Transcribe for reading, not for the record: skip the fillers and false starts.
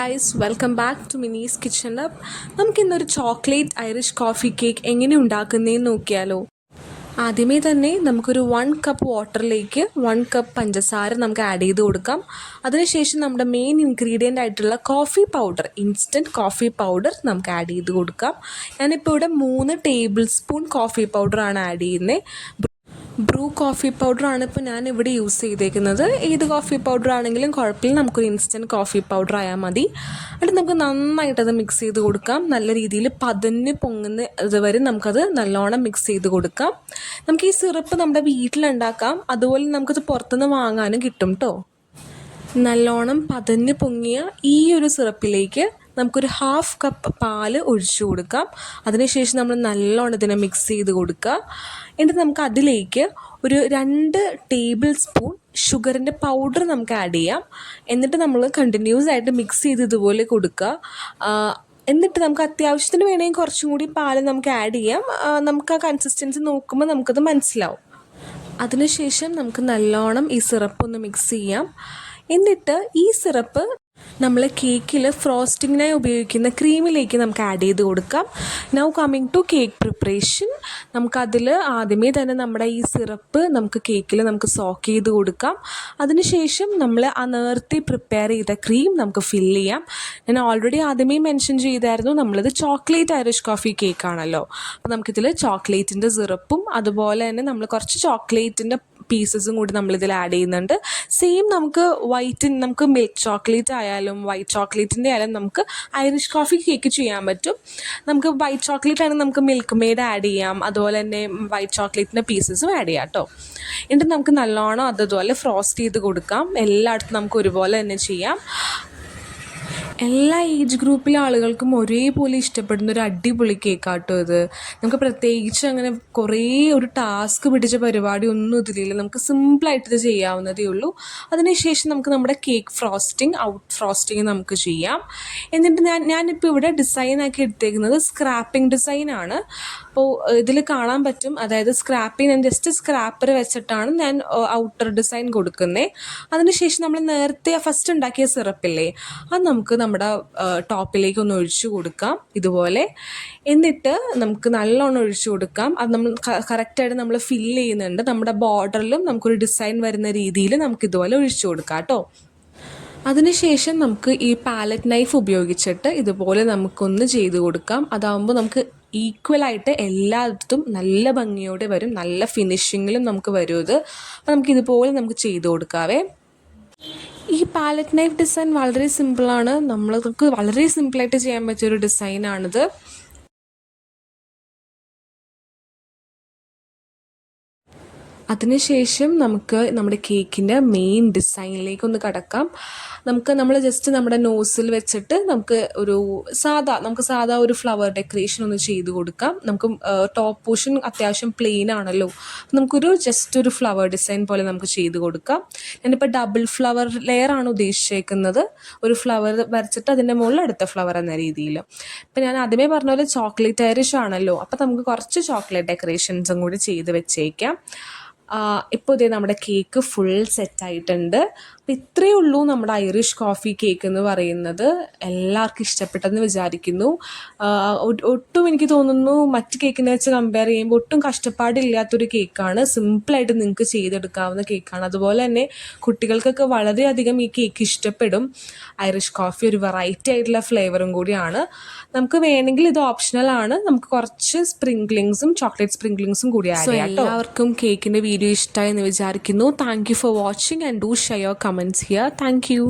Guys, welcome back to Mini's kitchen lab. നമുക്കിന്നൊരു chocolate Irish coffee cake എങ്ങനെ ഉണ്ടാക്കുന്നതെന്ന് നോക്കിയാലോ. ആദ്യമേ തന്നെ നമുക്കൊരു 1 കപ്പ് വാട്ടറിലേക്ക് 1 കപ്പ് പഞ്ചസാര നമുക്ക് ആഡ് ചെയ്ത് കൊടുക്കാം. അതിനുശേഷം നമ്മുടെ മെയിൻ ഇൻഗ്രീഡിയൻ്റ് ആയിട്ടുള്ള coffee powder, instant coffee powder നമുക്ക് ആഡ് ചെയ്ത് കൊടുക്കാം. ഞാനിപ്പോൾ ഇവിടെ 3 ടേബിൾ സ്പൂൺ കോഫി പൗഡറാണ് ആഡ് ചെയ്യുന്നത്. ബ്രൂ കോഫി പൗഡറാണ് ഇപ്പോൾ ഞാൻ ഇവിടെ യൂസ് ചെയ്തേക്കുന്നത്. ഏത് കോഫി പൗഡർ ആണെങ്കിലും കുഴപ്പമില്ല, നമുക്കൊരു ഇൻസ്റ്റൻറ്റ് കോഫി പൗഡർ ആയാൽ മതി. എന്നിട്ട് നമുക്ക് നന്നായിട്ടത് മിക്സ് ചെയ്ത് കൊടുക്കാം. നല്ല രീതിയിൽ പതഞ്ഞ് പൊങ്ങുന്ന ഇതുവരെ നമുക്കത് നല്ലോണം മിക്സ് ചെയ്ത് കൊടുക്കാം. നമുക്ക് ഈ സിറപ്പ് നമ്മുടെ വീട്ടിലുണ്ടാക്കാം, അതുപോലെ നമുക്കത് പുറത്തുനിന്ന് വാങ്ങാനും കിട്ടും കേട്ടോ. നല്ലോണം പതഞ്ഞ് പൊങ്ങിയ ഈ ഒരു സിറപ്പിലേക്ക് നമുക്കൊരു 1/2 കപ്പ് പാൽ ഒഴിച്ചു കൊടുക്കാം. അതിനുശേഷം നമ്മൾ നല്ലോണം ഇതിനെ മിക്സ് ചെയ്ത് കൊടുക്കുക. എന്നിട്ട് നമുക്ക് അതിലേക്ക് ഒരു 2 ടേബിൾ സ്പൂൺ ഷുഗറിൻ്റെ പൗഡർ നമുക്ക് ആഡ് ചെയ്യാം. എന്നിട്ട് നമ്മൾ കണ്ടിന്യൂസ് ആയിട്ട് മിക്സ് ചെയ്ത് ഇതുപോലെ കൊടുക്കുക. എന്നിട്ട് നമുക്ക് അത്യാവശ്യത്തിന് വേണമെങ്കിൽ കുറച്ചും കൂടി പാൽ നമുക്ക് ആഡ് ചെയ്യാം. നമുക്ക് ആ കൺസിസ്റ്റൻസി നോക്കുമ്പോൾ നമുക്കത് മനസ്സിലാവും. അതിനുശേഷം നമുക്ക് നല്ലോണം ഈ സിറപ്പ് ഒന്ന് മിക്സ് ചെയ്യാം. എന്നിട്ട് ഈ സിറപ്പ് നമ്മൾ കേക്കിൽ ഫ്രോസ്റ്റിങ്ങിനായി ഉപയോഗിക്കുന്ന ക്രീമിലേക്ക് നമുക്ക് ആഡ് ചെയ്ത് കൊടുക്കാം. Now coming to cake preparation. നമുക്കതിൽ ആദ്യമേ തന്നെ നമ്മുടെ ഈ സിറപ്പ് നമുക്ക് കേക്കിൽ നമുക്ക് സോക്ക് ചെയ്ത് കൊടുക്കാം. അതിനുശേഷം നമ്മൾ ആ നേരത്തെ പ്രിപ്പയർ ചെയ്ത ക്രീം നമുക്ക് ഫില്ല് ചെയ്യാം. ഞാൻ ഓൾറെഡി ആദ്യമേ മെൻഷൻ ചെയ്തായിരുന്നു, നമ്മളിത് ചോക്ലേറ്റ് ഐറിഷ് കോഫി കേക്കാണല്ലോ. അപ്പോൾ നമുക്കിതിൽ ചോക്ലേറ്റിൻ്റെ സിറപ്പും അതുപോലെ തന്നെ നമ്മൾ കുറച്ച് ചോക്ലേറ്റിൻ്റെ പീസസും കൂടി നമ്മളിതിൽ ആഡ് ചെയ്യുന്നുണ്ട്. സെയിം നമുക്ക് നമുക്ക് മിൽക്ക് ചോക്ലേറ്റ് ആയാലും വൈറ്റ് ചോക്ലേറ്റിൻ്റെ ആയാലും നമുക്ക് ഐറിഷ് കോഫി കേക്ക് ചെയ്യാൻ പറ്റും. നമുക്ക് വൈറ്റ് ചോക്ലേറ്റ് ആണെങ്കിൽ നമുക്ക് മിൽക്ക് മെയ്ഡ് ആഡ് ചെയ്യാം, അതുപോലെ തന്നെ വൈറ്റ് ചോക്ലേറ്റിൻ്റെ പീസസും ആഡ് ചെയ്യാം കേട്ടോ. എന്നിട്ട് നമുക്ക് നല്ലോണം അതുപോലെ ഫ്രോസ്റ്റ് ചെയ്ത് കൊടുക്കാം. എല്ലായിടത്തും നമുക്ക് ഒരുപോലെ തന്നെ ചെയ്യാം. എല്ലാ ഏജ് ഗ്രൂപ്പിലെ ആളുകൾക്കും ഒരേപോലെ ഇഷ്ടപ്പെടുന്ന ഒരു അടിപൊളി കേക്കാട്ടോ ഇത്. നമുക്ക് പ്രത്യേകിച്ച് അങ്ങനെ കുറേ ഒരു ടാസ്ക് പിടിച്ച പരിപാടി ഒന്നും ഇതിലില്ല. നമുക്ക് സിമ്പിളായിട്ട് ഇത് ചെയ്യാവുന്നതേ ഉള്ളൂ. അതിനുശേഷം നമുക്ക് നമ്മുടെ കേക്ക് ഫ്രോസ്റ്റിംഗ് നമുക്ക് ചെയ്യാം. എന്നിട്ട് ഞാനിപ്പോൾ ഇവിടെ ഡിസൈനാക്കി എടുത്തേക്കുന്നത് സ്ക്രാപ്പിംഗ് ഡിസൈനാണ്. അപ്പോൾ ഇതിൽ കാണാൻ പറ്റും, അതായത് ഞാൻ ജസ്റ്റ് സ്ക്രാപ്പർ വെച്ചിട്ടാണ് ഞാൻ ഔട്ടർ ഡിസൈൻ കൊടുക്കുന്നത്. അതിനുശേഷം നമ്മൾ നേരത്തെ ഫസ്റ്റ് ഉണ്ടാക്കിയ സിറപ്പില്ലേ, അത് നമുക്ക് നമ്മുടെ ടോപ്പിലേക്ക് ഒന്ന് ഒഴിച്ചു കൊടുക്കാം ഇതുപോലെ. എന്നിട്ട് നമുക്ക് നല്ലോണം ഒഴിച്ചു കൊടുക്കാം. അത് നമ്മൾ കറക്റ്റായിട്ട് നമ്മൾ ഫില്ല് ചെയ്യുന്നുണ്ട്. നമ്മുടെ ബോർഡറിലും നമുക്കൊരു ഡിസൈൻ വരുന്ന രീതിയിൽ നമുക്ക് ഇതുപോലെ ഒഴിച്ചു കൊടുക്കാം കേട്ടോ. അതിനുശേഷം നമുക്ക് ഈ പാലറ്റ് നൈഫ് ഉപയോഗിച്ചിട്ട് ഇതുപോലെ നമുക്കൊന്ന് ചെയ്ത് കൊടുക്കാം. അതാകുമ്പോൾ നമുക്ക് ഈക്വലായിട്ട് എല്ലായിടത്തും നല്ല ഭംഗിയോടെ വരും, നല്ല ഫിനിഷിങ്ങിലും നമുക്ക് വരും ഇത്. അപ്പോൾ നമുക്കിതുപോലെ നമുക്ക് ചെയ്ത് കൊടുക്കാവേ. ഈ പാലറ്റ് നൈഫ് ഡിസൈൻ വളരെ സിമ്പിളാണ്, നമ്മൾക്ക് വളരെ സിമ്പിളായിട്ട് ചെയ്യാൻ പറ്റിയൊരു ഡിസൈനാണിത്. അതിനുശേഷം നമുക്ക് നമ്മുടെ കേക്കിൻ്റെ മെയിൻ ഡിസൈനിലേക്ക് കടക്കാം. നമ്മൾ ജസ്റ്റ് നമ്മുടെ നോസിൽ വെച്ചിട്ട് നമുക്ക് സാധാ ഒരു ഫ്ലവർ ഡെക്കറേഷൻ ഒന്ന് ചെയ്ത് കൊടുക്കാം. നമുക്ക് ടോപ്പ് പോർഷൻ അത്യാവശ്യം പ്ലെയിൻ ആണല്ലോ, നമുക്കൊരു ജസ്റ്റ് ഒരു ഫ്ലവർ ഡിസൈൻ പോലെ നമുക്ക് ചെയ്ത് കൊടുക്കാം. ഞാനിപ്പോൾ ഡബിൾ ഫ്ലവർ ലെയറാണ് ഉദ്ദേശിച്ചേക്കുന്നത്. ഒരു ഫ്ലവർ വരച്ചിട്ട് അതിൻ്റെ മുകളിൽ അടുത്ത ഫ്ലവർ എന്ന രീതിയിൽ. ഇപ്പം ഞാൻ ആദ്യമേ പറഞ്ഞ പോലെ ചോക്ലേറ്റ് ഐറിഷ് ആണല്ലോ, അപ്പോൾ നമുക്ക് കുറച്ച് ചോക്ലേറ്റ് ഡെക്കറേഷൻസും കൂടി ചെയ്ത് വെച്ചേക്കാം. ഇപ്പോൾ ഇതേ നമ്മുടെ കേക്ക് ഫുൾ സെറ്റായിട്ടുണ്ട്. അപ്പോൾ ഇത്രയേ ഉള്ളൂ നമ്മുടെ ഐറിഷ് കോഫി കേക്ക് എന്ന് പറയുന്നത്. എല്ലാവർക്കും ഇഷ്ടപ്പെട്ടെന്ന് വിചാരിക്കുന്നു. ഒട്ടും എനിക്ക് തോന്നുന്നു മറ്റ് കേക്കിനെ വെച്ച് കമ്പയർ ചെയ്യുമ്പോൾ ഒട്ടും കഷ്ടപ്പാടില്ലാത്തൊരു കേക്കാണ്. സിമ്പിളായിട്ട് നിങ്ങൾക്ക് ചെയ്തെടുക്കാവുന്ന കേക്കാണ്. അതുപോലെ തന്നെ കുട്ടികൾക്കൊക്കെ വളരെയധികം ഈ കേക്ക് ഇഷ്ടപ്പെടും. ഐറിഷ് കോഫി ഒരു വെറൈറ്റി ആയിട്ടുള്ള ഫ്ലേവറും കൂടിയാണ്. നമുക്ക് വേണമെങ്കിൽ ഇത് ഓപ്ഷണലാണ്, നമുക്ക് കുറച്ച് ചോക്ലേറ്റ് സ്പ്രിംഗ്ലിങ്സും കൂടി ആഡ് ചെയ്യാം കേട്ടോ. എല്ലാവർക്കും കേക്കിൻ്റെ വീഡിയോ ഇഷ്ടമായി എന്ന് വിചാരിക്കുന്നു. Thank you for watching and do share your comments here. Thank you.